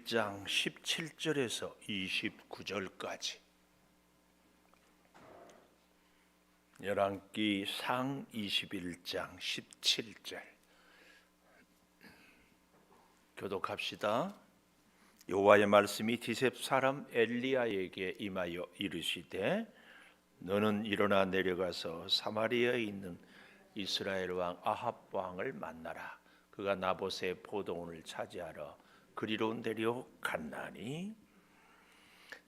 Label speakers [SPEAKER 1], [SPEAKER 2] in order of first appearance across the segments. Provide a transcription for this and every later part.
[SPEAKER 1] 21장 17절에서 29절까지 열왕기 상 21장 17절 교독합시다. 여호와의 말씀이 디셉 사람 엘리야에게 임하여 이르시되 너는 일어나 내려가서 사마리아에 있는 이스라엘 왕 아합 왕을 만나라. 그가 나봇의 포도원을 차지하러 그리로 내려갔나니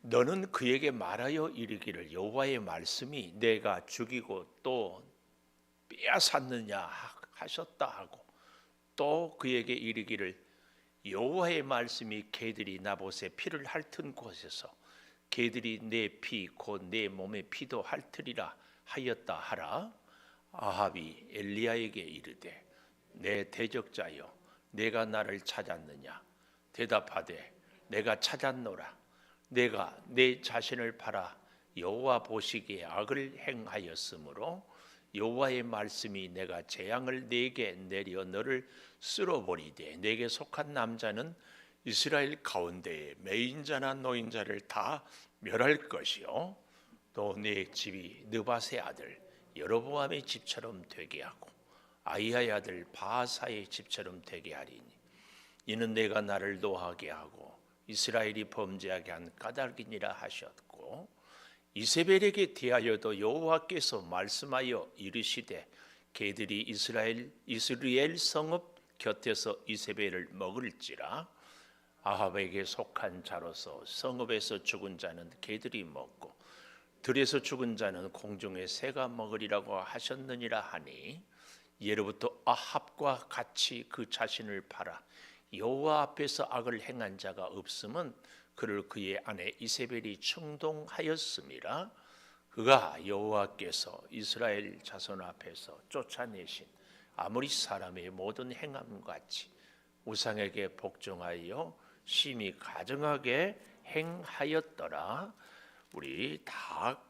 [SPEAKER 1] 너는 그에게 말하여 이르기를 여호와의 말씀이 내가 죽이고 또 빼앗았느냐 하셨다 하고 또 그에게 이르기를 여호와의 말씀이 개들이 나봇의 피를 핥은 곳에서 개들이 내 피 곧 내 몸의 피도 핥으리라 하였다 하라. 아합이 엘리야에게 이르되 내 대적자여 내가 나를 찾았느냐 대답하되 내가 찾았노라. 내가 내 자신을 팔아 여호와 보시기에 악을 행하였으므로 여호와의 말씀이 내가 재앙을 내게 내려 너를 쓸어버리되 내게 속한 남자는 이스라엘 가운데에 매인자나 노인자를 다 멸할 것이요 또 내 집이 느밧의 아들 여로보암의 집처럼 되게 하고 아히야의 아들 바하사의 집처럼 되게 하리니 이는 내가 나를 노하게 하고 이스라엘이 범죄하게 한 까닭이니라 하셨고 이세벨에게 대하여도 여호와께서 말씀하여 이르시되 개들이 이스라엘 성읍 곁에서 이세벨을 먹을지라. 아합에게 속한 자로서 성읍에서 죽은 자는 개들이 먹고 들에서 죽은 자는 공중의 새가 먹으리라고 하셨느니라 하니 예로부터 아합과 같이 그 자신을 팔아 여호와 앞에서 악을 행한 자가 없음은 그를 그의 아내 이세벨이 충동하였음이라. 그가 여호와께서 이스라엘 자손 앞에서 쫓아내신 아모리 사람의 모든 행함 같이 우상에게 복종하여 심히 가증하게 행하였더라. 우리 다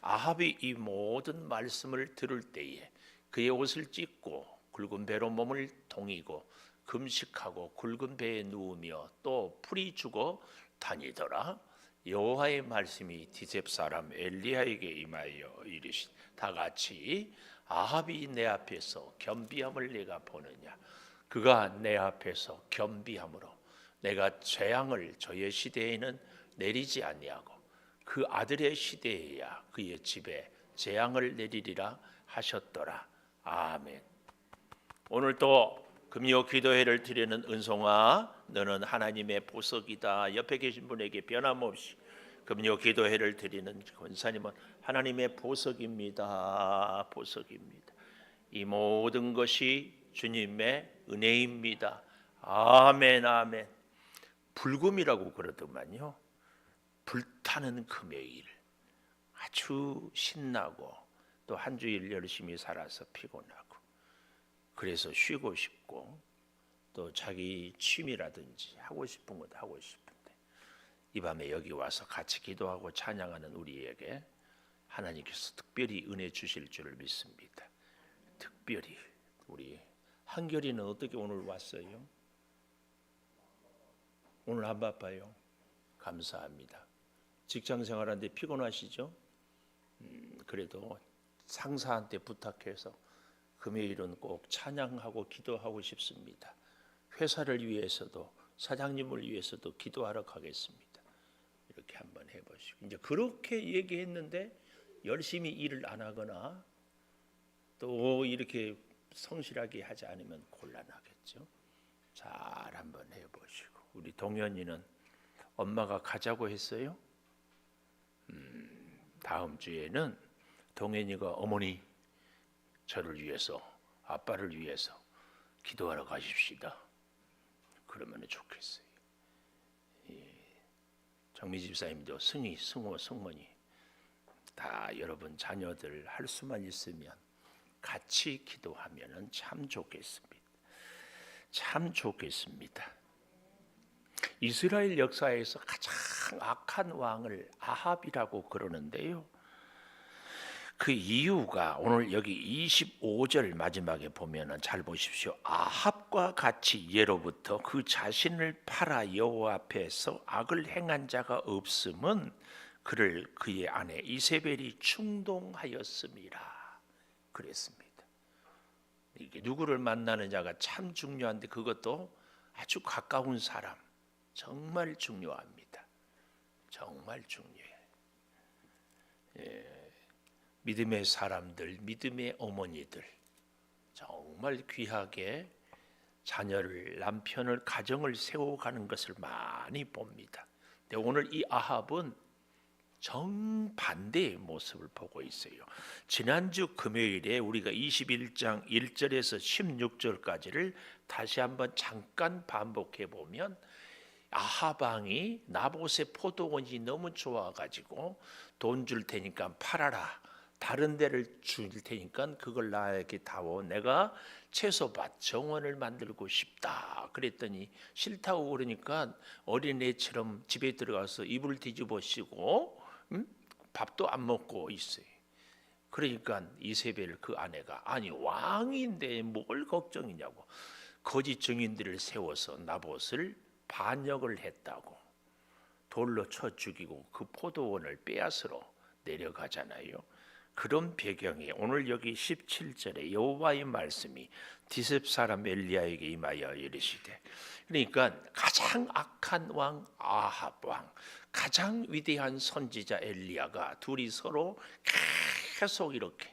[SPEAKER 1] 아합이 이 모든 말씀을 들을 때에 그의 옷을 찢고 굵은 배로 몸을 동이고 금식하고 굵은 배에 누우며 또 풀이 주고 다니더라. 여호와의 말씀이 디셉 사람 엘리야에게 임하여 이르시 다 같이 아합이 내 앞에서 겸비함을 내가 보느냐. 그가 내 앞에서 겸비함으로 내가 재앙을 저의 시대에는 내리지 아니하고 그 아들의 시대에야 그의 집에 재앙을 내리리라 하셨더라. 아멘. 오늘 또 금요 기도회를 드리는 은송아 너는 하나님의 보석이다. 옆에 계신 분에게 변함없이 금요 기도회를 드리는 권사님은 하나님의 보석입니다. 보석입니다. 이 모든 것이 주님의 은혜입니다. 아멘 아멘. 불금이라고 그러더만요. 불타는 금요일 아주 신나고 또 한 주일 열심히 살아서 피곤하고 그래서 쉬고 싶고 또 자기 취미라든지 하고 싶은 것도 하고 싶은데 이 밤에 여기 와서 같이 기도하고 찬양하는 우리에게 하나님께서 특별히 은혜 주실 줄을 믿습니다. 특별히 우리 한결이는 어떻게 오늘 왔어요? 오늘 안 바빠요? 감사합니다. 직장 생활하는데 피곤하시죠? 그래도 상사한테 부탁해서 금요일은 꼭 찬양하고 기도하고 싶습니다. 회사를 위해서도 사장님을 위해서도 기도하러 가겠습니다. 이렇게 한번 해보시고 이제 그렇게 얘기했는데 열심히 일을 안 하거나 또 이렇게 성실하게 하지 않으면 곤란하겠죠. 잘 한번 해보시고 우리 동현이는 엄마가 가자고 했어요. 다음 주에는 동현이가 어머니 저를 위해서 아빠를 위해서 기도하러 가십시다. 그러면 좋겠어요. 정미 집사님도 승희, 승호, 승원이 다 여러분 자녀들 할 수만 있으면 같이 기도하면 참 좋겠습니다. 참 좋겠습니다. 이스라엘 역사에서 가장 악한 왕을 아합이라고 그러는데요. 그 이유가 오늘 여기 25절 마지막에 보면은 잘 보십시오. 아합과 같이 예로부터 그 자신을 팔아 여호와 앞에서 악을 행한 자가 없음은 그를 그의 아내 이세벨이 충동하였음이라 그랬습니다. 이게 누구를 만나는 자가 참 중요한데 그것도 아주 가까운 사람 정말 중요합니다. 정말 중요해. 믿음의 사람들, 믿음의 어머니들 정말 귀하게 자녀를, 남편을, 가정을 세워가는 것을 많이 봅니다. 근데 오늘 이 아합은 정반대의 모습을 보고 있어요. 지난주 금요일에 우리가 21장 1절에서 16절까지를 다시 한번 잠깐 반복해 보면 아합 왕이 나봇의 포도원이 너무 좋아가지고 돈 줄 테니까 팔아라. 다른 데를 줄 테니까 그걸 나에게 다오. 내가 채소밭 정원을 만들고 싶다. 그랬더니 싫다고 그러니까 어린애처럼 집에 들어가서 이불 뒤집어 씌고 밥도 안 먹고 있어요. 그러니까 이세벨 그 아내가 아니 왕인데 뭘 걱정이냐고 거짓 증인들을 세워서 나봇을 반역을 했다고 돌로 쳐 죽이고 그 포도원을 빼앗으러 내려가잖아요. 그런 배경에 오늘 여기 17절에 여호와의 말씀이 디셉 사람 엘리야에게 임하여 이르시되, 그러니까 가장 악한 왕 아합 왕, 가장 위대한 선지자 엘리야가 둘이 서로 계속 이렇게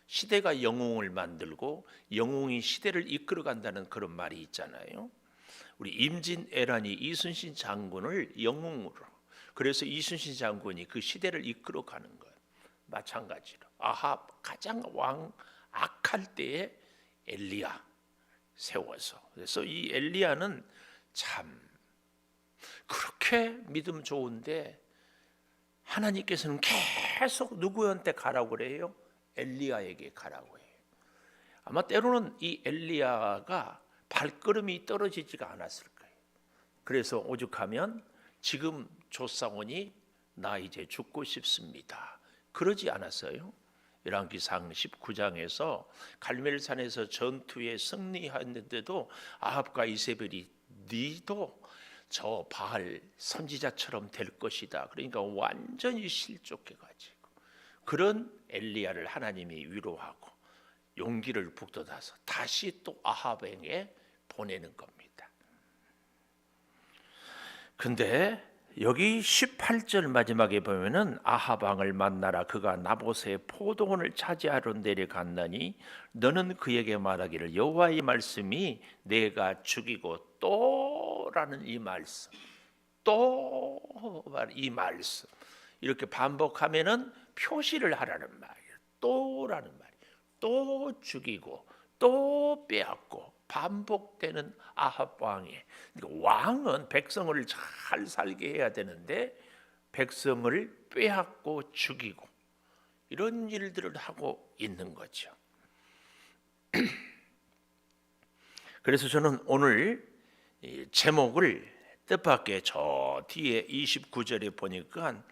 [SPEAKER 1] 시대가 영웅을 만들고 영웅이 시대를 이끌어간다는 그런 말이 있잖아요. 우리 임진왜란이 이순신 장군을 영웅으로, 그래서 이순신 장군이 그 시대를 이끌어가는 거예요. 마찬가지로 아합 가장 왕 악할 때에 엘리야 세워서, 그래서 이 엘리야는 참 그렇게 믿음 좋은데 하나님께서는 계속 누구한테 가라고 그래요? 엘리야에게 가라고 해요. 아마 때로는 이 엘리야가 발걸음이 떨어지지가 않았을 거예요. 그래서 오죽하면 지금 조사원이 나 이제 죽고 싶습니다. 그러지 않았어요? 열왕기상 19장에서 갈멜산에서 전투에 승리했는데도 아합과 이세벨이 니도 저 바알 선지자처럼 될 것이다. 그러니까 완전히 실족해가지고 그런 엘리야를 하나님이 위로하고 용기를 북돋아서 다시 또 아합에게 보내는 겁니다. 근데 여기 18절 마지막에 보면은 아합 왕을 만나라 그가 나봇의 포도원을 차지하러 내려갔나니 너는 그에게 말하기를 여호와의 말씀이 내가 죽이고 또라는 이 말씀, 또 이 말씀 이렇게 반복하면은 표시를 하라는 말이에요. 또라는 말이에요. 또 죽이고 또 빼앗고 반복되는 아합 왕의, 그러니까 왕은 백성을 잘 살게 해야 되는데 백성을 빼앗고 죽이고 이런 일들을 하고 있는 거죠. 그래서 저는 오늘 제목을 뜻밖의 저 뒤에 29절에 보니까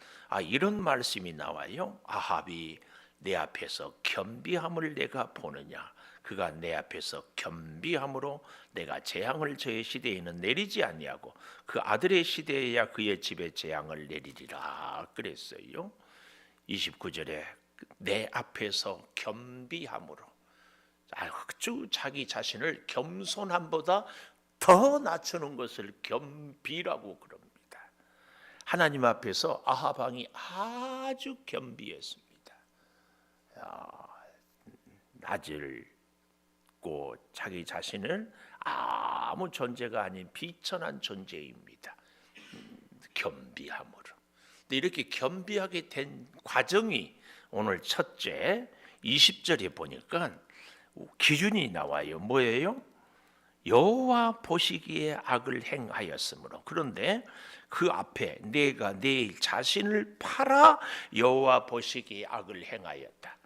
[SPEAKER 1] 이런 말씀이 나와요. 아합이 내 앞에서 겸비함을 내가 보느냐, 그가 내 앞에서 겸비함으로 내가 재앙을 저의 시대에는 내리지 아니하고 그 아들의 시대에야 그의 집에 재앙을 내리리라 그랬어요. 29절에 내 앞에서 겸비함으로, 아주 자기 자신을 겸손함보다 더 낮추는 것을 겸비라고 그럽니다. 하나님 앞에서 아합 왕이 아주 겸비했습니다. 낮고 자기 자신을 아무 존재가 아닌 비천한 존재입니다. 겸비함으로. 근데 이렇게 겸비하게 된 과정이 오늘 첫째 20절에 보니까 기준이 나와요. 뭐예요? 여호와 보시기에 악을 행하였으므로. 그런데 그 앞에 내가 내 자신을 팔아 여호와 보시기에 악을 행하였다.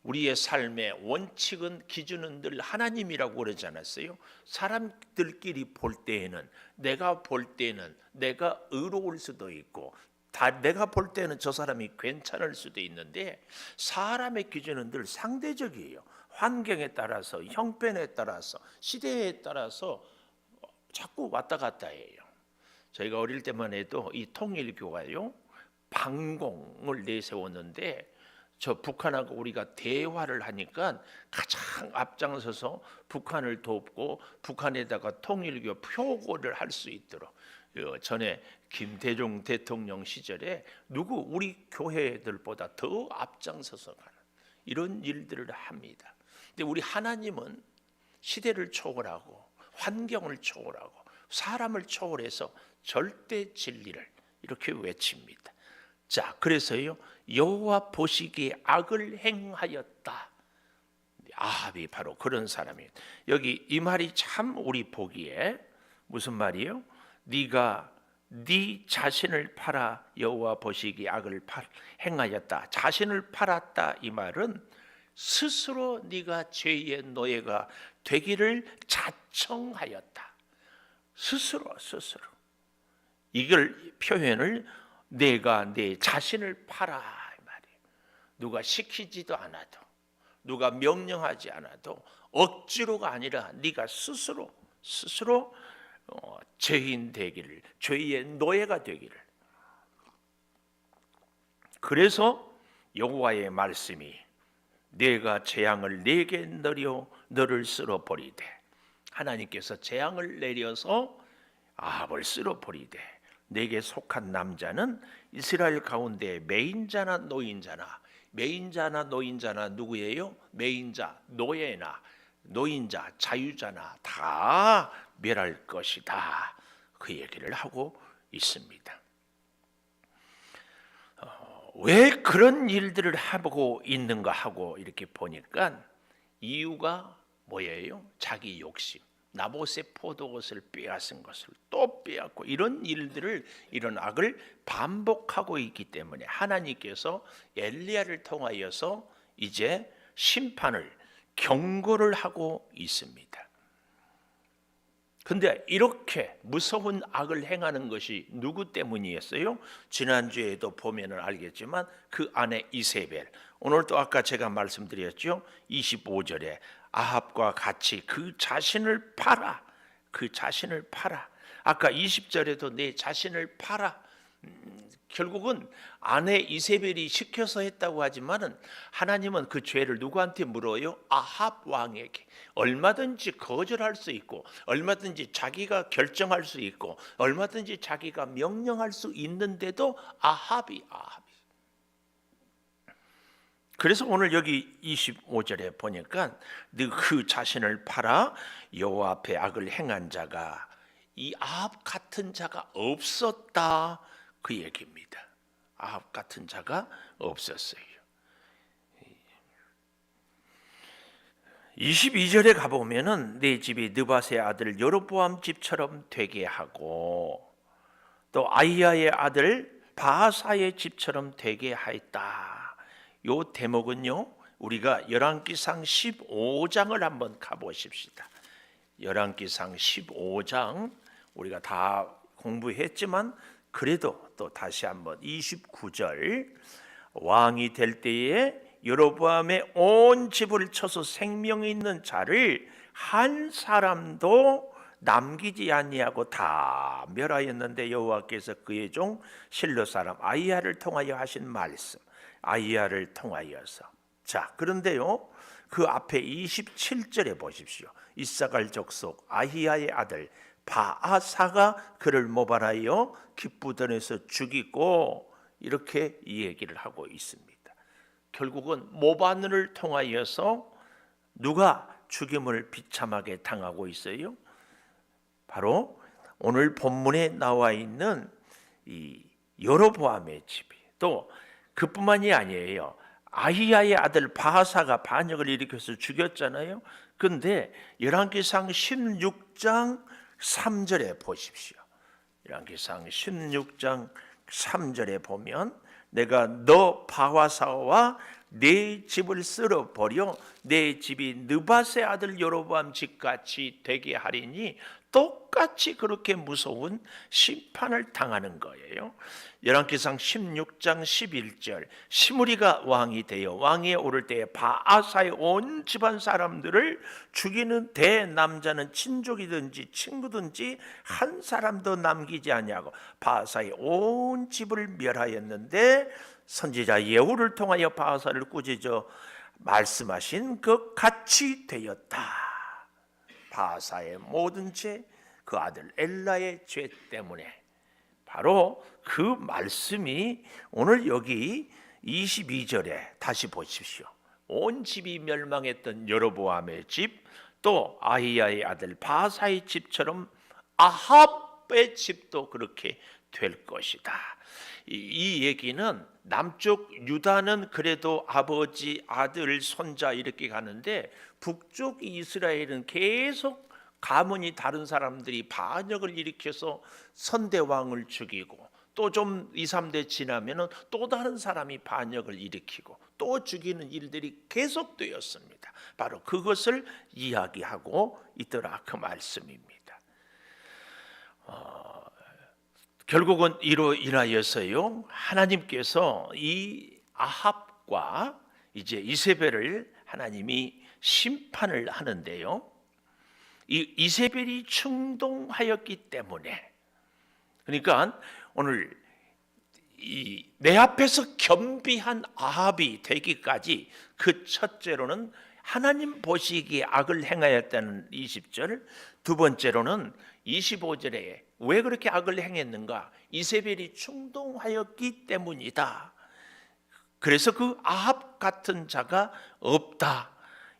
[SPEAKER 1] 우리의 삶의 원칙은, 기준은 늘 하나님이라고 그러지 않았어요? 사람들끼리 볼 때에는, 내가 볼 때는 내가 의로울 수도 있고 다 내가 볼 때는 저 사람이 괜찮을 수도 있는데 사람의 기준은 늘 상대적이에요. 환경에 따라서, 형편에 따라서, 시대에 따라서 자꾸 왔다 갔다 해요. 저희가 어릴 때만 해도 이 통일교가요 방공을 내세웠는데 저 북한하고 우리가 대화를 하니까 가장 앞장서서 북한을 돕고 북한에다가 통일교 표고를 할 수 있도록 전에 김대중 대통령 시절에 누구 우리 교회들보다 더 앞장서서 가는 이런 일들을 합니다. 근데 우리 하나님은 시대를 초월하고 환경을 초월하고 사람을 초월해서 절대 진리를 이렇게 외칩니다. 자, 그래서요 여호와 보시기에 악을 행하였다. 아합이 바로 그런 사람이에요. 여기 이 말이 참 우리 보기에 무슨 말이에요? 네가 네 자신을 팔아 여호와 보시기에 악을 행하였다. 자신을 팔았다 이 말은 스스로 네가 죄의 노예가 되기를 자청하였다. 스스로 이걸 표현을 내가 내 자신을 팔아 이 말이에요. 누가 시키지도 않아도 누가 명령하지 않아도 억지로가 아니라 네가 스스로 죄인 되기를, 죄의 노예가 되기를. 그래서 여호와의 말씀이 내가 재앙을 내게 내려 너를 쓸어 버리되, 하나님께서 재앙을 내려서 아합을 쓸어 버리되 내게 속한 남자는 이스라엘 가운데 매인자나 노인자나, 매인자나 노인자나 누구예요? 매인자, 노예나 노인자, 자유자나 다 멸할 것이다. 그 얘기를 하고 있습니다. 왜 그런 일들을 하고 있는가 하고 이렇게 보니까 이유가 뭐예요? 자기 욕심. 나봇의 포도것을 빼앗은 것을 또 빼앗고 이런 일들을, 이런 악을 반복하고 있기 때문에 하나님께서 엘리야를 통하여서 이제 심판을, 경고를 하고 있습니다. 근데 이렇게 무서운 악을 행하는 것이 누구 때문이었어요? 지난주에도 보면은 알겠지만 그 아내 이세벨, 오늘도 아까 제가 말씀드렸죠. 25절에 아합과 같이 그 자신을 팔아, 그 자신을 팔아. 아까 20절에도 내 자신을 팔아. 결국은 아내 이세벨이 시켜서 했다고 하지만은 하나님은 그 죄를 누구한테 물어요? 아합 왕에게. 얼마든지 거절할 수 있고, 얼마든지 자기가 결정할 수 있고, 얼마든지 자기가 명령할 수 있는데도 아합이. 그래서 오늘 여기 25절에 보니까 그 자신을 팔아 여호와 앞에 악을 행한 자가, 이 아합 같은 자가 없었다, 그 얘기입니다. 아합 같은 자가 없었어요. 22절에 가보면은 내 집이 느밧의 아들 여로보암 집처럼 되게 하고 또 아히야의 아들 바하사의 집처럼 되게 하였다. 요 대목은요, 우리가 열왕기상 15장을 한번 가보십시다. 열왕기상 15장 우리가 다 공부했지만 그래도 또 다시 한번 29절, 왕이 될 때에 여로보암의 온 집을 쳐서 생명이 있는 자를 한 사람도 남기지 아니하고 다 멸하였는데 여호와께서 그의 종 실로 사람 아히야를 통하여 하신 말씀, 아히야를 통하여서. 자, 그런데요 그 앞에 27절에 보십시오. 이사갈 족속 아히야의 아들 바아사가 그를 모발하여 기쁘던에서 죽이고, 이렇게 이 얘기를 하고 있습니다. 결국은 모반을 통하여서 누가 죽임을 비참하게 당하고 있어요? 바로 오늘 본문에 나와 있는 이 여로보암의 집이. 또 그뿐만이 아니에요. 아히야의 아들 바하사가 반역을 일으켜서 죽였잖아요. 그런데 열왕기상 16장 3절에 보십시오. 열왕기상 16장 3절에 보면 내가 너 바하사와 내 집을 쓸어버려 내 집이 느밧의 아들 여로보암 집같이 되게 하리니 똑같이 그렇게 무서운 심판을 당하는 거예요. 열왕기상 16장 11절 시므리가 왕이 되어 왕위에 오를 때에 바아사의 온 집안 사람들을 죽이는 대남자는 친족이든지 친구든지 한 사람도 남기지 아니하고 바아사의 온 집을 멸하였는데 선지자 예후를 통하여 바아사를 꾸짖어 말씀하신 것 같이 되었다. 바아사의 모든 죄, 그 아들 엘라의 죄 때문에 바로 그 말씀이 오늘 여기 22절에 다시 보십시오. 온 집이 멸망했던 여로보암의 집, 또 아히야의 아들 바아사의 집처럼 아합의 집도 그렇게 될 것이다. 이 얘기는 남쪽 유다는 그래도 아버지, 아들, 손자 이렇게 가는데 북쪽 이스라엘은 계속 가문이 다른 사람들이 반역을 일으켜서 선대왕을 죽이고 또 좀 2, 3대 지나면은 또 다른 사람이 반역을 일으키고 또 죽이는 일들이 계속되었습니다. 바로 그것을 이야기하고 있더라 그 말씀입니다. 결국은 이로 인하여서요 하나님께서 이 아합과 이제 이세벨을 하나님이 심판을 하는데요. 이 이세벨이 충동하였기 때문에, 그러니까 오늘 내 앞에서 겸비한 아합이 되기까지 그 첫째로는 하나님 보시기에 악을 행하였다는 20절, 두 번째로는 25절에 왜 그렇게 악을 행했는가? 이세벨이 충동하였기 때문이다. 그래서 그 아합 같은 자가 없다.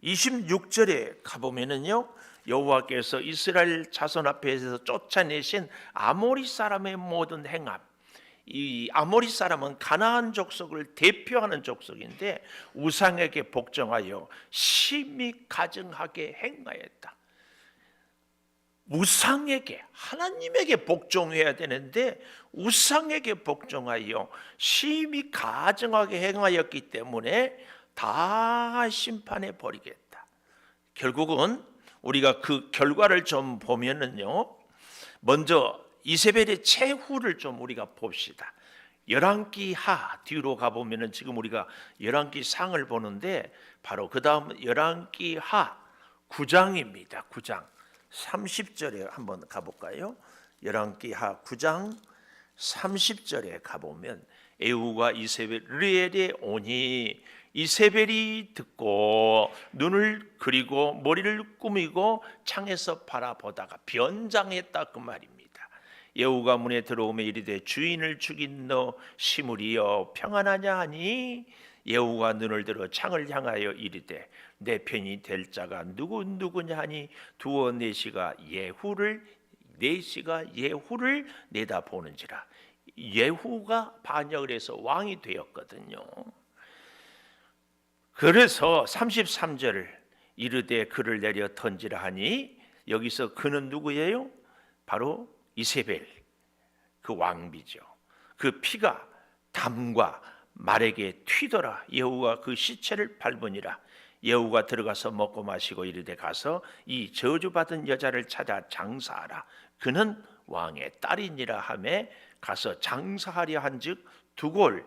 [SPEAKER 1] 26절에 가보면은요, 여호와께서 이스라엘 자손 앞에서 쫓아내신 아모리 사람의 모든 행함, 이 아모리 사람은 가나안 족속을 대표하는 족속인데 우상에게 복종하여 심히 가증하게 행하였다. 우상에게, 하나님에게 복종해야 되는데 우상에게 복종하여 심히 가증하게 행하였기 때문에 다 심판해 버리겠다. 결국은 우리가 그 결과를 좀 보면은요, 먼저 이세벨의 최후를 좀 우리가 봅시다. 열왕기하 뒤로 가보면은 지금 우리가 열왕기 상을 보는데 바로 그 다음 열왕기하 9장입니다. 9장 30절에 한번 가볼까요? 열왕기하 9장 30절에 가보면 에후가 이세벨에 오니 이세벨이 듣고 눈을 그리고 머리를 꾸미고 창에서 바라보다가 변장했다 그 말입니다. 예후가 문에 들어오며 이르되 주인을 죽인 너 시므리여 평안하냐 하니 예후가 눈을 들어 창을 향하여 이르되 내 편이 될 자가 누구냐 하니 두어 내시가 예후를 내다보는지라. 예후가 반역을 해서 왕이 되었거든요. 그래서 33절을 이르되 그를 내려 던지라 하니 여기서 그는 누구예요? 바로 이세벨, 그 왕비죠. 그 피가 담과 말에게 튀더라. 예후가 그 시체를 밟으니라. 예후가 들어가서 먹고 마시고 이르되 가서 이 저주받은 여자를 찾아 장사하라. 그는 왕의 딸이니라 하매 가서 장사하려 한즉 두골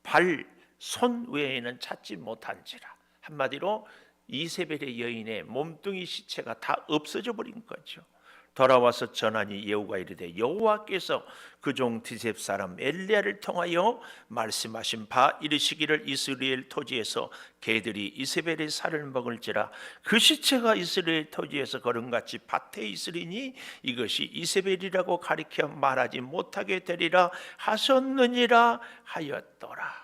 [SPEAKER 1] 발 손 외에는 찾지 못한지라. 한마디로 이세벨의 여인의 몸뚱이 시체가 다 없어져 버린 거죠. 돌아와서 전하니 예후가 이르되 여호와께서 그 종 디셉 사람 엘리야를 통하여 말씀하신 바 이르시기를 이스라엘 토지에서 개들이 이세벨의 살을 먹을지라. 그 시체가 이스라엘 토지에서 걸음같이 밭에 있으리니 이것이 이세벨이라고 가리켜 말하지 못하게 되리라 하셨느니라 하였더라.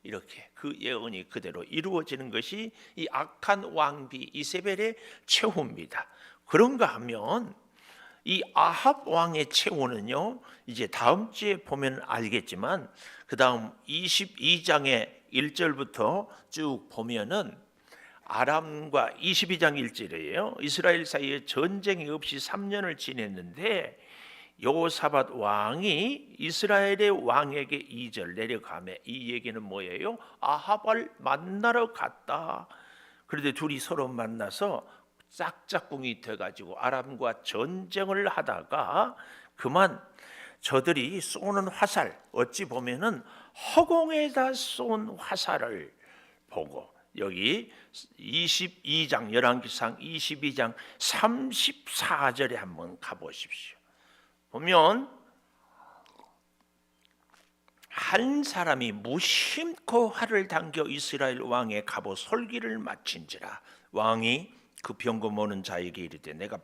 [SPEAKER 1] 이렇게 그 예언이 그대로 이루어지는 것이 이 악한 왕비 이세벨의 최후입니다. 그런가 하면 이 아합 왕의 최후는요, 이제 다음 주에 보면 알겠지만 그 다음 22장의 1절부터 쭉 보면은 아람과 22장 1절이에요. 이스라엘 사이에 전쟁이 없이 3년을 지냈는데 여호사밧 왕이 이스라엘의 왕에게 2절 내려가매, 이 얘기는 뭐예요? 아합을 만나러 갔다. 그런데 둘이 서로 만나서 짝짝꿍이 돼가지고 아람과 전쟁을 하다가 그만 저들이 쏘는 화살, 어찌 보면은 허공에다 쏜 화살을 보고, 여기 22장 열왕기상 22장 34절에 한번 가보십시오. 보면 한 사람이 무심코 활을 당겨 이스라엘 왕의 갑옷 솔기를 마친지라. 왕이 그 병거 모는 자에게 이르되 내가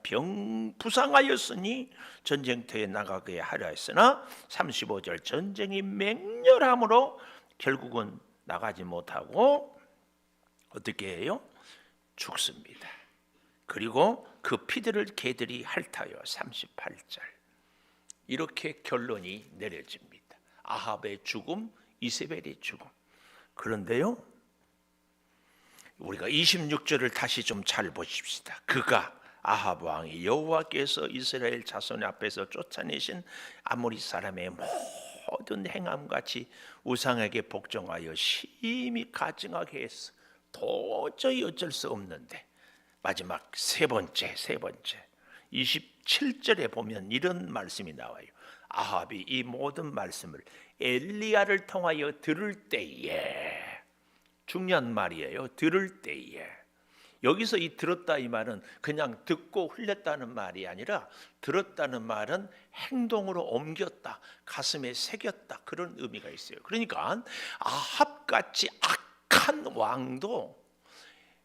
[SPEAKER 1] 부상하였으니 전쟁터에 나가게 하려 했으나 35절 전쟁이 맹렬함으로 결국은 나가지 못하고 어떻게 해요? 죽습니다. 그리고 그 피들을 개들이 핥아요. 38절 이렇게 결론이 내려집니다. 아합의 죽음, 이세벨의 죽음. 그런데요, 우리가 26절을 다시 좀 잘 보십시다. 그가 아합 왕이 여호와께서 이스라엘 자손 앞에서 쫓아내신 아모리 사람의 모든 행함같이 우상에게 복종하여 심히 가증하게 했어. 도저히 어쩔 수 없는데 마지막 세 번째 27절에 보면 이런 말씀이 나와요. 아합이 이 모든 말씀을 엘리야를 통하여 들을 때에, 중요한 말이에요. 들을 때에. 여기서 이 들었다 이 말은 그냥 듣고 흘렸다는 말이 아니라 들었다는 말은 행동으로 옮겼다, 가슴에 새겼다, 그런 의미가 있어요. 그러니까 아합같이 악한 왕도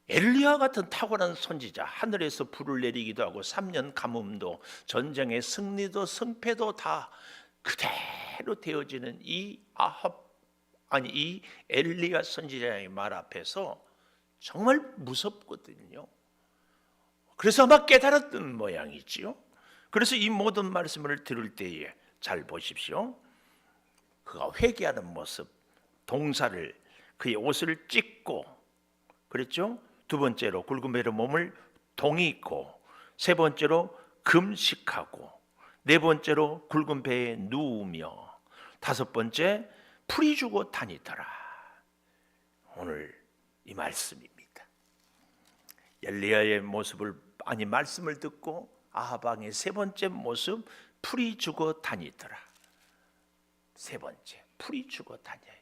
[SPEAKER 1] 엘리야 같은 탁월한 선지자, 하늘에서 불을 내리기도 하고 3년 가뭄도 전쟁의 승리도 승패도 다 그대로 되어지는 이 엘리야 선지자의 말 앞에서 정말 무섭거든요. 그래서 아마 깨달았던 모양이지요. 그래서 이 모든 말씀을 들을 때에 잘 보십시오. 그가 회개하는 모습, 동사를 그의 옷을 찢고, 그랬죠? 두 번째로 굵은 배로 몸을 동이고, 세 번째로 금식하고, 네 번째로 굵은 배에 누우며, 다섯 번째 풀이 주고 다니더라. 오늘 이 말씀입니다. 엘리야의 말씀을 듣고 아합 왕의 세 번째 모습, 풀이 주고 다니더라. 세 번째, 풀이 주고 다녀요.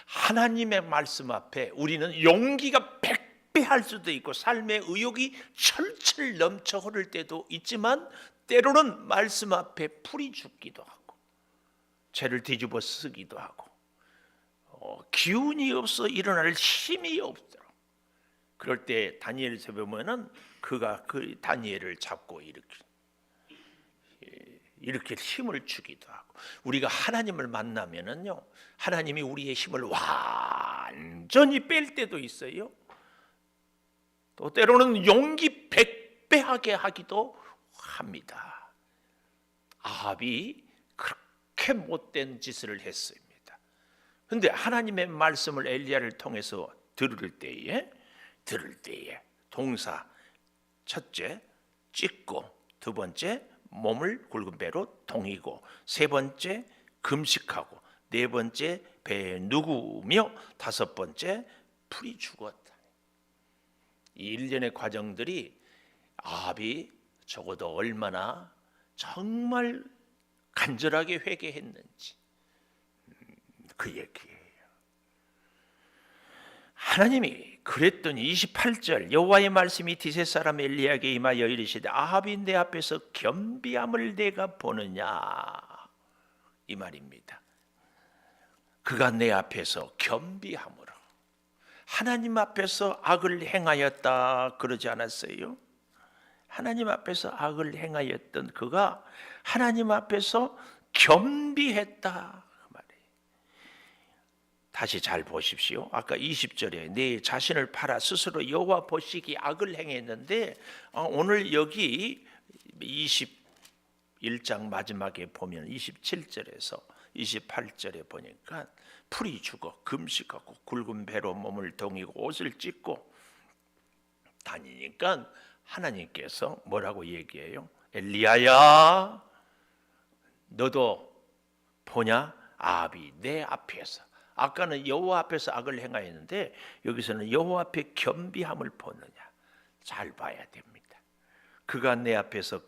[SPEAKER 1] 하나님의 말씀 앞에 우리는 용기가 백배할 수도 있고 삶의 의욕이 철철 넘쳐 흐를 때도 있지만, 때로는 말씀 앞에 풀이 죽기도 하고 죄를 뒤집어 쓰기도 하고 기운이 없어 일어날 힘이 없더라. 그럴 때 다니엘서 보면은 그가 그 다니엘을 잡고 이렇게 힘을 주기도 하고, 우리가 하나님을 만나면은요, 하나님이 우리의 힘을 완전히 뺄 때도 있어요. 또 때로는 용기 백배하게 하기도 합니다. 아합이 그렇게 못된 짓을 했습니다. 그런데 하나님의 말씀을 엘리야를 통해서 들을 때에 동사, 첫째 찢고, 두 번째 몸을 굵은 배로 동이고, 세 번째 금식하고, 네 번째 배에 누구며, 다섯 번째 풀이 죽었다. 이 일련의 과정들이 아합이 적어도 얼마나 정말 간절하게 회개했는지 그 얘기예요. 하나님이 그랬더니 28절 여호와의 말씀이 디셋 사람 엘리야에게 임하여 이르시되 아합이 내 앞에서 겸비함을 내가 보느냐, 이 말입니다. 그가 내 앞에서 겸비함으로, 하나님 앞에서 악을 행하였다 그러지 않았어요? 하나님 앞에서 악을 행하였던 그가 하나님 앞에서 겸비했다 그 말이에요. 다시 잘 보십시오. 아까 20절에 내 자신을 팔아 스스로 여호와 보시기 악을 행했는데, 오늘 여기 21장 마지막에 보면 27절에서 28절에 보니까 풀이 죽어 금식하고 굵은 배로 몸을 동이고 옷을 찢고 다니니까 하나님께서 뭐라고 얘기해요? 엘리야야, 너도 보냐? 아합이 내 앞에서, 아까는 여호와 앞에서 악을 행하였는데 여기서는 여호와 앞에 겸비함을 보느냐. 잘 봐야 됩니다. 그가 내 앞에서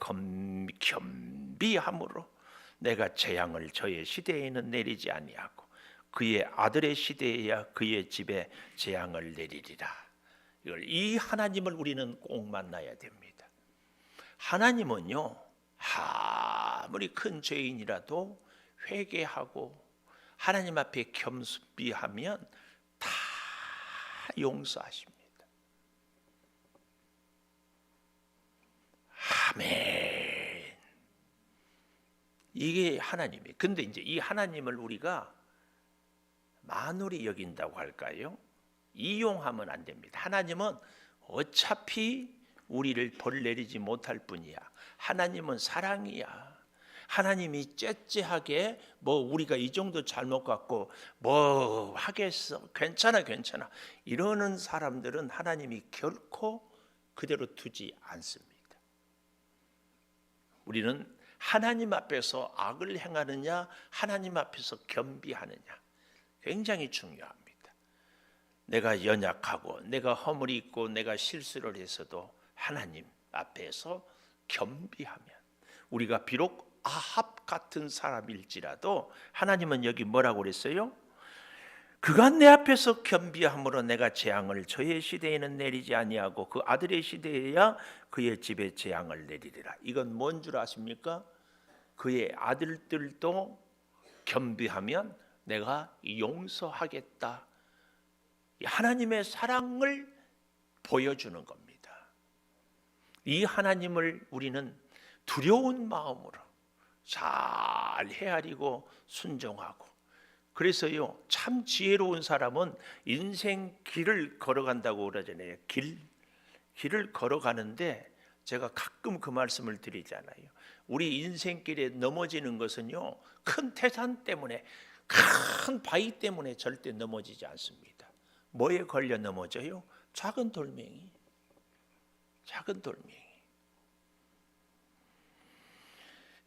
[SPEAKER 1] 겸비함으로 내가 재앙을 저의 시대에는 내리지 아니하고 그의 아들의 시대에야 그의 집에 재앙을 내리리라. 이 하나님을 우리는 꼭 만나야 됩니다. 하나님은요, 아무리 큰 죄인이라도 회개하고 하나님 앞에 겸비하면 다 용서하십니다. 아멘. 이게 하나님이에요. 근데 이제 이 하나님을 우리가 만홀히 여긴다고 할까요? 이용하면 안 됩니다. 하나님은 어차피 우리를 벌 내리지 못할 뿐이야. 하나님은 사랑이야. 하나님이 째째하게 뭐 우리가 이 정도 잘못 갖고 뭐 하겠어, 괜찮아 이러는 사람들은 하나님이 결코 그대로 두지 않습니다. 우리는 하나님 앞에서 악을 행하느냐 하나님 앞에서 겸비하느냐 굉장히 중요합니다. 내가 연약하고 내가 허물이 있고 내가 실수를 했어도 하나님 앞에서 겸비하면, 우리가 비록 아합 같은 사람일지라도 하나님은 여기 뭐라고 그랬어요? 그가 내 앞에서 겸비함으로 내가 재앙을 저의 시대에는 내리지 아니하고 그 아들의 시대에야 그의 집에 재앙을 내리리라. 이건 뭔 줄 아십니까? 그의 아들들도 겸비하면 내가 용서하겠다. 하나님의 사랑을 보여주는 겁니다. 이 하나님을 우리는 두려운 마음으로 잘 헤아리고 순종하고, 그래서요 참 지혜로운 사람은 인생 길을 걸어간다고 그러잖아요. 길을 걸어가는데 제가 가끔 그 말씀을 드리잖아요. 우리 인생길에 넘어지는 것은요 큰 태산 때문에, 큰 바위 때문에 절대 넘어지지 않습니다. 뭐에 걸려 넘어져요? 작은 돌멩이.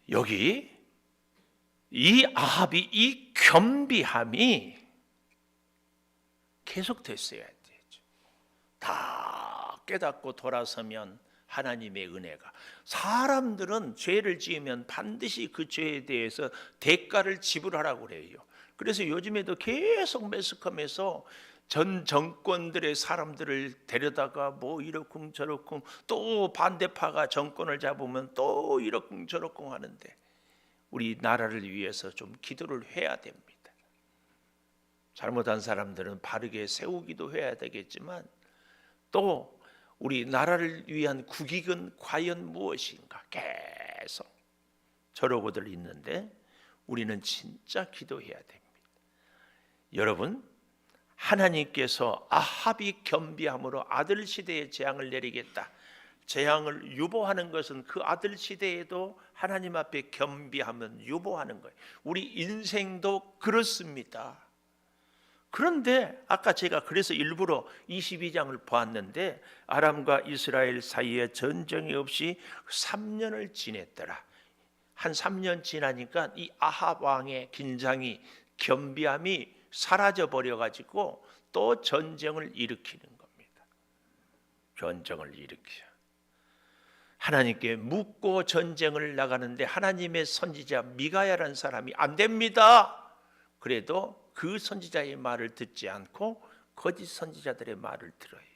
[SPEAKER 1] 여기 이 아합이 이 겸비함이 계속됐어야 되죠. 다 깨닫고 돌아서면 하나님의 은혜가, 사람들은 죄를 지으면 반드시 그 죄에 대해서 대가를 지불하라고 그래요. 그래서 요즘에도 계속 매스컴에서 전 정권들의 사람들을 데려다가 뭐 이러쿵 저러쿵, 또 반대파가 정권을 잡으면 또 이러쿵 저러쿵 하는데, 우리 나라를 위해서 좀 기도를 해야 됩니다. 잘못한 사람들은 바르게 세우기도 해야 되겠지만, 또 우리 나라를 위한 국익은 과연 무엇인가 계속 저러고들 있는데 우리는 진짜 기도해야 됩니다. 여러분, 하나님께서 아합이 겸비함으로 아들 시대에 재앙을 내리겠다. 재앙을 유보하는 것은 그 아들 시대에도 하나님 앞에 겸비하면 유보하는 거예요. 우리 인생도 그렇습니다. 그런데 아까 제가 그래서 일부러 22장을 보았는데, 아람과 이스라엘 사이에 전쟁이 없이 3년을 지냈더라. 한 3년 지나니까 이 아합 왕의 긴장이, 겸비함이 사라져 버려 가지고 또 전쟁을 일으키는 겁니다. 전쟁을 일으켜 하나님께 묻고 전쟁을 나가는데 하나님의 선지자 미가야라는 사람이 안 됩니다. 그래도 그 선지자의 말을 듣지 않고 거짓 선지자들의 말을 들어요.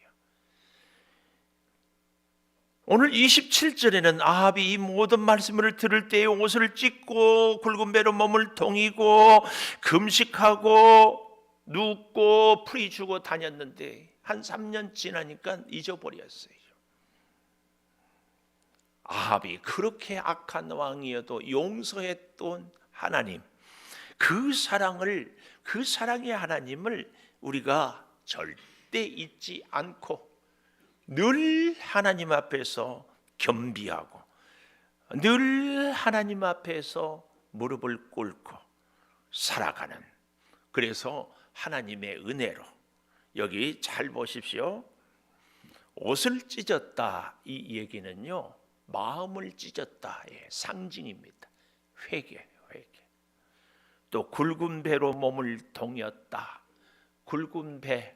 [SPEAKER 1] 오늘 27절에는 아합이 이 모든 말씀을 들을 때에 옷을 찢고 굵은 배로 몸을 동이고 금식하고 눕고 풀이 주고 다녔는데 한 3년 지나니까 잊어버렸어요. 아합이 그렇게 악한 왕이어도 용서했던 하나님, 그 사랑의 하나님을 우리가 절대 잊지 않고 늘 하나님 앞에서 겸비하고 늘 하나님 앞에서 무릎을 꿇고 살아가는, 그래서 하나님의 은혜로, 여기 잘 보십시오. 옷을 찢었다, 이 얘기는요 마음을 찢었다의 상징입니다. 회개. 또 굵은 배로 몸을 동였다. 굵은 배,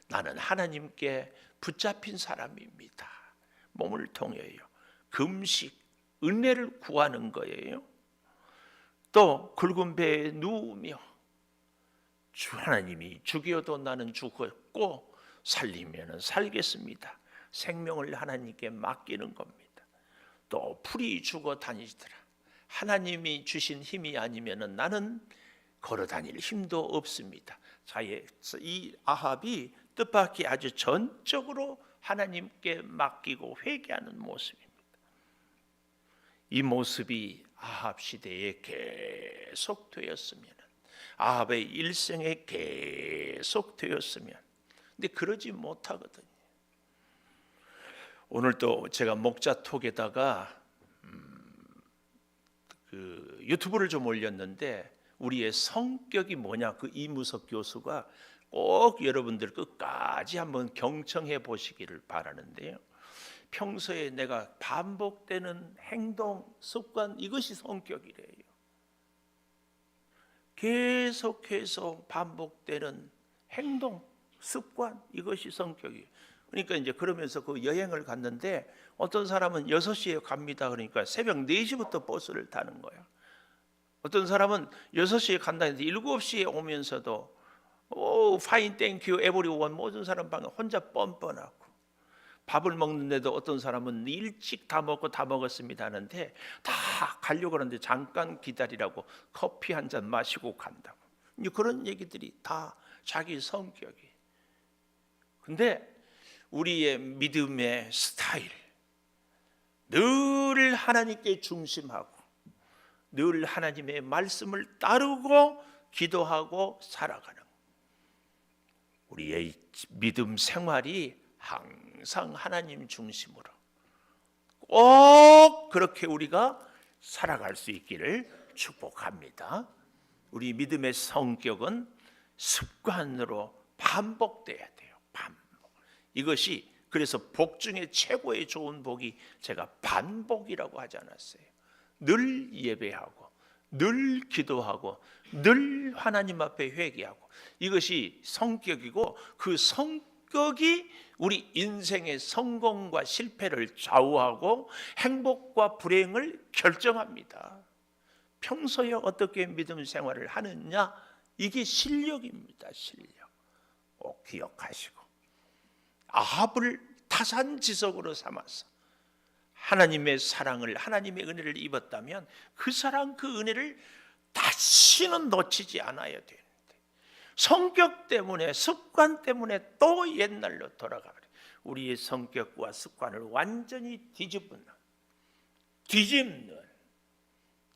[SPEAKER 1] 나는 하나님께 붙잡힌 사람입니다. 몸을 통해요. 금식, 은혜를 구하는 거예요. 또 굵은 배에 누우며 주 하나님이 죽여도 나는 죽었고 살리면 살겠습니다. 생명을 하나님께 맡기는 겁니다. 또 풀이 죽어 다니더라. 하나님이 주신 힘이 아니면 나는 걸어 다닐 힘도 없습니다. 자, 이 아합이 뜻밖의 아주 전적으로 하나님께 맡기고 회개하는 모습입니다. 이 모습이 아합 시대에 계속되었으면, 아합의 일생에 계속되었으면, 근데 그러지 못하거든요. 오늘도 제가 목자톡에다가 그 유튜브를 좀 올렸는데, 우리의 성격이 뭐냐, 그 이무석 교수가 꼭 여러분들 끝까지 한번 경청해 보시기를 바라는데요. 평소에 내가 반복되는 행동, 습관, 이것이 성격이래요. 계속해서 반복되는 행동, 습관, 이것이 성격이에요. 그러니까 이제 그러면서 그 여행을 갔는데 어떤 사람은 6시에 갑니다. 그러니까 새벽 4시부터 버스를 타는 거예요. 어떤 사람은 6시에 간다는데 7시에 오면서도 fine, thank you, everyone, 모든 사람 방에 혼자 뻔뻔하고, 밥을 먹는데도 어떤 사람은 일찍 다 먹고 다 먹었습니다 하는데 다 가려고 하는데 잠깐 기다리라고 커피 한 잔 마시고 간다고. 그런 얘기들이 다 자기 성격이. 근데 우리의 믿음의 스타일, 늘 하나님께 중심하고 늘 하나님의 말씀을 따르고 기도하고 살아가는 우리의 믿음 생활이 항상 하나님 중심으로 꼭 그렇게 우리가 살아갈 수 있기를 축복합니다. 우리 믿음의 성격은 습관으로 반복돼야 돼요. 반복. 이것이 그래서 복 중에 최고의 좋은 복이 제가 반복이라고 하지 않았어요. 늘 예배하고 늘 기도하고 늘 하나님 앞에 회개하고, 이것이 성격이고 그 성격이 우리 인생의 성공과 실패를 좌우하고 행복과 불행을 결정합니다. 평소에 어떻게 믿음 생활을 하느냐, 이게 실력입니다. 실력. 꼭 기억하시고 아합을 타산지석으로 삼아서 하나님의 사랑을, 하나님의 은혜를 입었다면 그 사랑, 그 은혜를 다시는 놓치지 않아야 되는데 성격 때문에, 습관 때문에 또 옛날로 돌아가버려. 우리의 성격과 습관을 완전히 뒤집는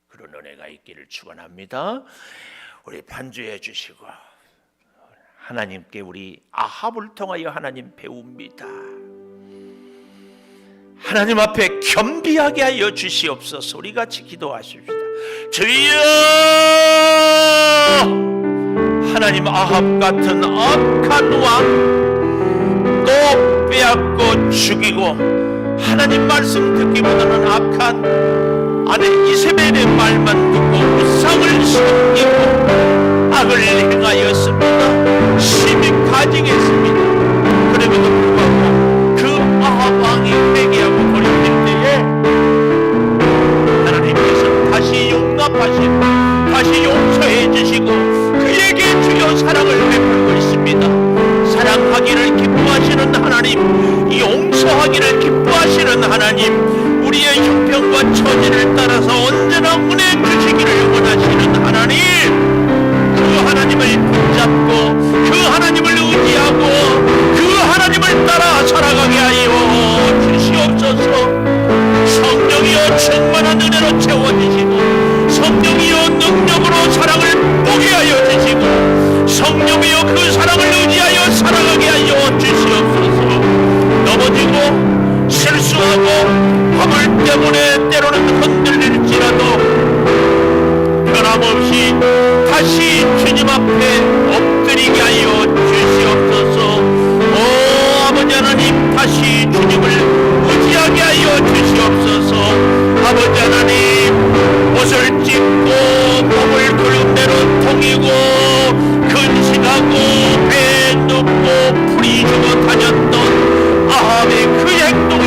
[SPEAKER 1] 그런 은혜가 있기를 축원합니다. 우리 반주해 주시고, 하나님께 우리 아합을 통하여 하나님 배웁니다. 하나님 앞에 겸비하게 하여 주시옵소서. 우리 같이 기도하십시다. 주여, 하나님, 아합 같은 악한 왕 또 빼앗고 죽이고, 하나님 말씀 듣기보다는 악한 아내 이세벨의 말만 듣고 우상을 섬기고 악을 행하였습니다. 심히 가증했습니다. 그럼에도 불구하고 그 아합 왕이 회개하고 돌이킬 때에 하나님께서 다시 용납하시고 다시 용서해 주시고 그에게 주여 사랑을 베풀고 있습니다. 사랑하기를 기뻐하시는 하나님, 용서하기를 기뻐하시는 하나님, 우리의 형편과 처지를 따라서 언제나 은혜 주시기를 원하시는 하나님, 그 하나님을 붙잡고 그 하나님을 의지하고 그 하나님을 따라 살아가게 하여 주시옵소서. 성령이여 충만한 은혜로 채워주시고, 성령이여 능력으로 사랑을 보게 하여 주시고, 성령이여 그 사랑을 의지하여 살아가게 하여 주시옵소서. 넘어지고 실수하고 화물 때문에 때로는 흔들릴지라도 변함없이 다시 주님 앞에 엎드리게 하여 주시옵소서. 오 아버지 하나님, 다시 주님을 의지하게 하여 주시옵소서. 아버지 하나님, 옷을 찢고 몸을 굴름대로 통이고 근심하고 배에 눕고 풀이 죽어 다녔던 아합의 그 행동이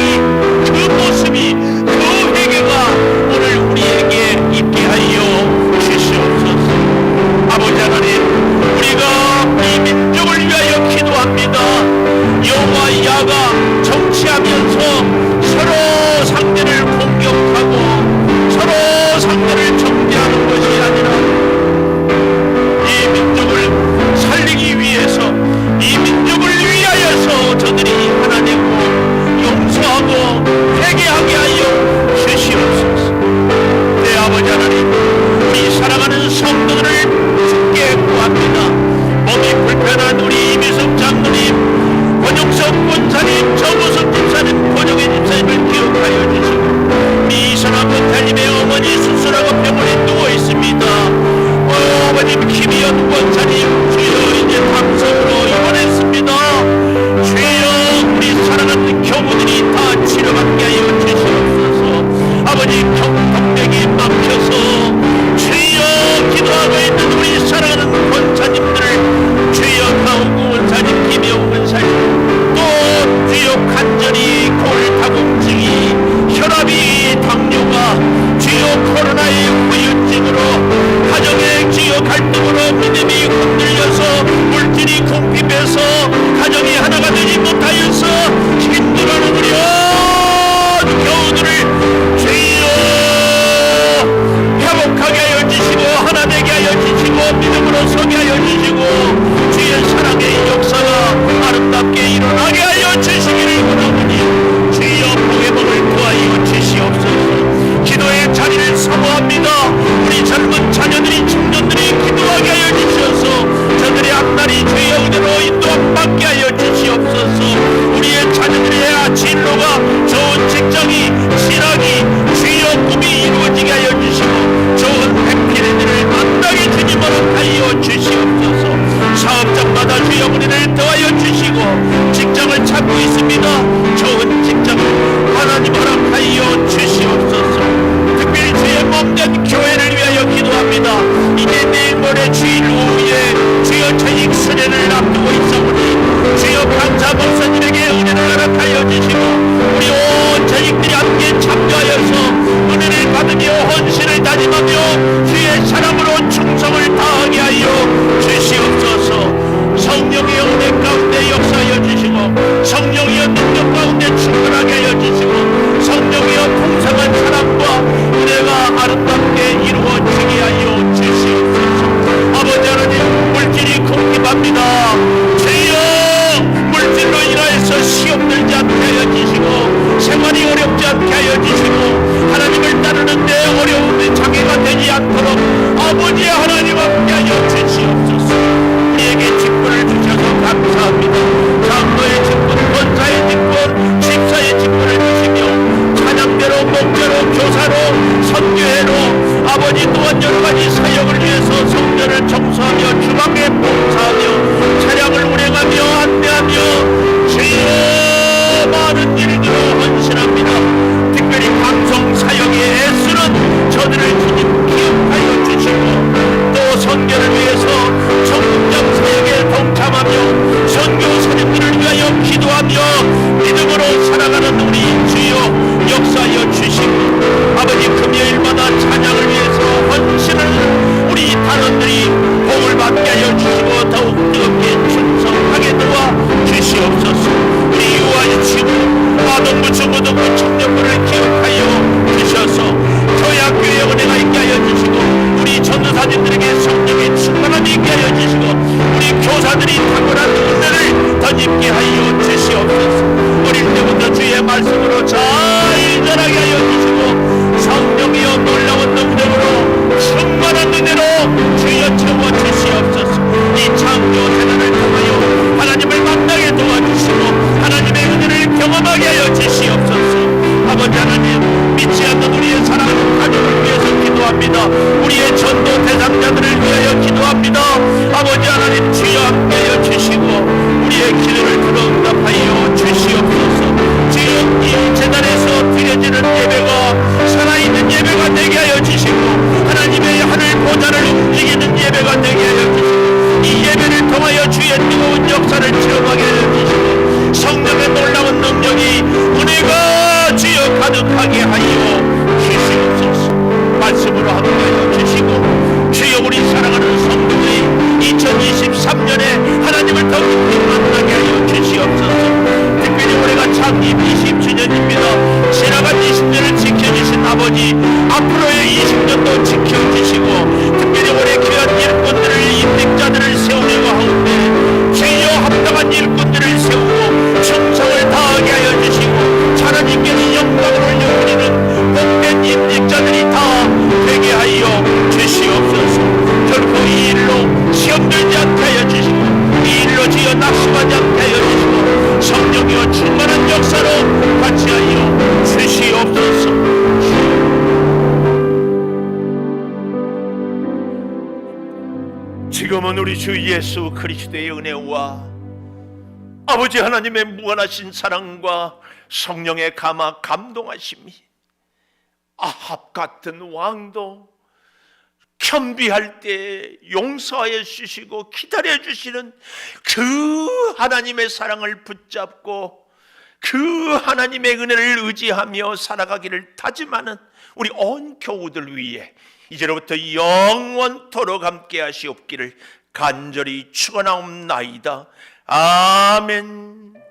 [SPEAKER 1] 하나님 힘이여 권사님 주여 이제 방송으로 임원했습니다. 주여 우리 사랑하는 교부들이 다 치료받게 하여 주시옵소서. 아버지 경동맥이 막혀서 주여 기도하고 있는 우리 사랑하는 권사님들 주여 가오구 원사님 김여우 원사님 또 주여 간절히 골다공증이 혈압이 당뇨가 주여 코로나의 후유증으로 가정의 주여 갈등으로 믿음이 흔들려서 물질이 궁핍해서 가정이 하나가 되지 못하여서 힘들어하는 우리 온 교우들을 주여 회복하게 하여 주시고 하나 되게 하여 주시고 믿음으로 서게 하여 주시고 주의 사랑의 역사가 아름답게 일어나게 하여 주시기를 원하오니 주여 회복을 도하여 주시옵소서. 기도의 자리를 사모합니다. 우리 젊은 자녀들이 청년들이 기도하게 하여 주시옵소서. 저들의 앞날이 주의 은혜로 인도받게 하여 주시옵소서. 우리의 자녀들의 진로가 좋은 직장이 실학이 주여 꿈이 이루어지게 하여 주시고 좋은 백필들을 만나게 주님 허락하여 주시옵소서. 사업장마다 주여 은혜를 더하여 주시고 직장을 찾고 있습니다. 좋은 직장을 하나님 허락하여 주시옵소서. 특별히 주의 몸된 교회를 위하여 기도합니다. 이제 내일 모레 주일 오후에 주여 저익 수련을 앞두고 있사오니 주여 강사 목사님에게 은혜를 허락하여 주시고 우리 온 저익들이 함께 참여하여서 은혜를 받으며 헌신을 다짐하며 주의 사랑으로 충성을 다하게 하여 주시옵소서. 성령의 은혜 가운데 역사하여 주시고 성령의 능력 가운데 충만하게 하여 주시고 성령의 풍성한 사랑과 은혜가 아름답게 이루어지게 하여 주시옵소서. 아버지 하나님 물질이 궁핍합니다. 주여 물질로 인하여서 시험 들지 않게 하여 주시고 생활이 어렵지 않게 하여 주시고 하나님을 따르는데 어려운 장애가 되지 않도록 아버지 하나님 함께 하여 주시옵소서. 우리에게 직분을 주셔서 감사합니다. 장로의 직분, 권사의 직분, 집사의 직분을 주시며 찬양대로, 목자로, 교사로, 선교회로 아버지 또한 여러가지 사역을 위해서 성전을 청소하며 주방에 봉사하며 차량을 운행하며 안내하며 주여 많은 일들로 헌신합니다. 특별히 방송 사역에 애쓰는 저들을 주님 기억하여 주시고 또 선교를 위해서 전국장 사역에 동참하며 선교사님들을 위하여 기도하며 믿음으로 살아가는 우리 주여 역사하여 주시고 아버지 금요일마다 찬양을 위해서 헌신을 우리 단원들이 복을 받게 하여 주시고 더욱 뜨겁게 충성하게 도와 주시옵소서. 우리 유아유치부 아동부 중고등부 청년부를 기억하여 주셔서 교회학교에 은혜가 있게 하여 주시고 우리 전도사님들에게 성령의 충만함이 있게 하여 주시고 우리 교사들이 탁월한 은혜를 덧입게 하여 주시옵소서. 어릴 때부터 주의 말씀으로 잘 자라게 하여 주시고 성령이여 놀라운 능력으로 충만한 은혜로 주여 채워 주시옵소서. 이 창조 재단을 통하여 하나님을 만나게 도와주시고 하나님의 은혜를 경험하게 하여 주시옵소서. 아버지 하나님 믿지 않는 우리의 사랑하는 가족을 위해서 기도합니다. 우리의 전도 대상자들을 위하여 기도합니다. 아버지 하나님 주여 함께하여 주시고 우리의 기도를 들어응답하여 주시옵소서. 주여 이 재단에서 드려지는 예배가 살아있는 예배가 되게 하여 주시고 하나님의 하늘 보좌를 움직이는 예배가 되게 하여 주시고 이 예배를 통하여 주의 뜨거운 역사를 체험하게 하여 주시고 성령의 놀라운 능력이 은혜가 주여 가득하게 하여 주시옵소서. 말씀으로 함께하여 주시고 주여 우리 사랑하는 성도의 2023년에 하나님을 더 깊이 만나게 하여 주시옵소서. 특별히 올해가 창립 20주년입니다. 지나간 20년을 지켜주신 아버지 앞으로의 20년도 지켜주시고 특별히 올해 귀한 일꾼들을 인직자들을 세우려고 하는데 주여 합당한 일꾼들을 세우고 충성을 다하게 하여 주시고 하나님께는 영광을 올려드리는 복된 인직자들이 다 되게 하여 지금은 우리 주 예수 그리스도의 은혜와 아버지 하나님의 무한하신 사랑과 성령의 감화 감동하심이 아합 같은 왕도 겸비할 때 용서하여 주시고 기다려 주시는 그 하나님의 사랑을 붙잡고 그 하나님의 은혜를 의지하며 살아가기를 다짐하는 우리 온 교우들 위해 이제로부터 영원토록 함께 하시옵기를 간절히 축원하옵나이다. 아멘.